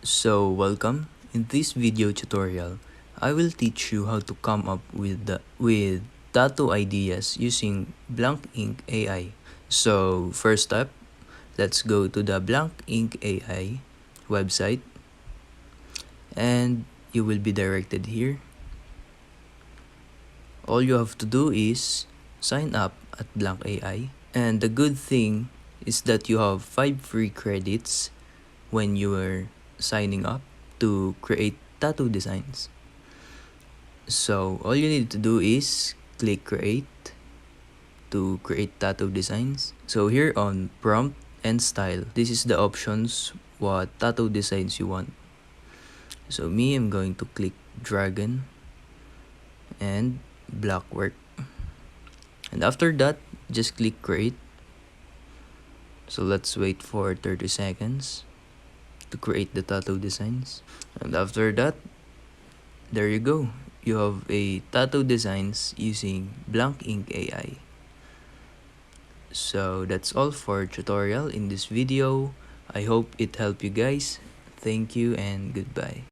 So welcome. In this video tutorial, I will teach you how to come up with tattoo ideas using Blank Ink AI. So first up, let's go to the Blank Ink AI website and you will be directed here. All you have to do is sign up at Blank AI, and the good thing is that you have 5 free credits when you are signing up to create tattoo designs. So all you need to do is click create to create tattoo designs. So here on prompt and style, this is the options what tattoo designs you want. So me, I'm going to click dragon and black work, and after that just click create. So let's wait for 30 seconds to create the tattoo designs, and after that, there you go, you have a tattoo designs using Blank Ink AI. So that's all for tutorial in this video. I hope it helped you guys. Thank you and goodbye.